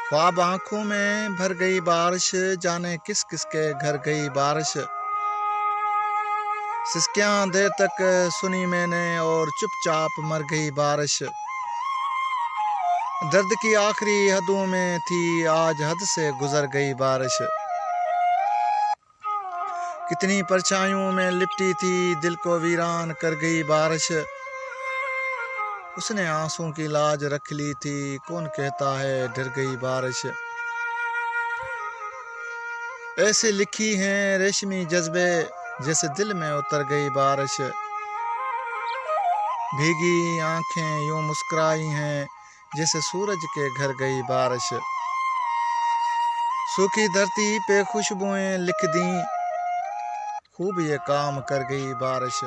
ख्वाब आंखों में भर गई बारिश, जाने किस किस के घर गई बारिश। सिसकियां देर तक सुनी मैंने और चुपचाप मर गई बारिश। दर्द की आखिरी हदों में थी, आज हद से गुजर गई बारिश। कितनी परछाइयों में लिपटी थी, दिल को वीरान कर गई बारिश। उसने आंसू की लाज रख ली थी, कौन कहता है डर गई बारिश। ऐसे लिखी हैं रेशमी जज्बे, जैसे दिल में उतर गई बारिश। भीगी आंखें यूं मुस्कुराई हैं, जैसे सूरज के घर गई बारिश। सूखी धरती पे खुशबुएं लिख दी, खूब ये काम कर गई बारिश।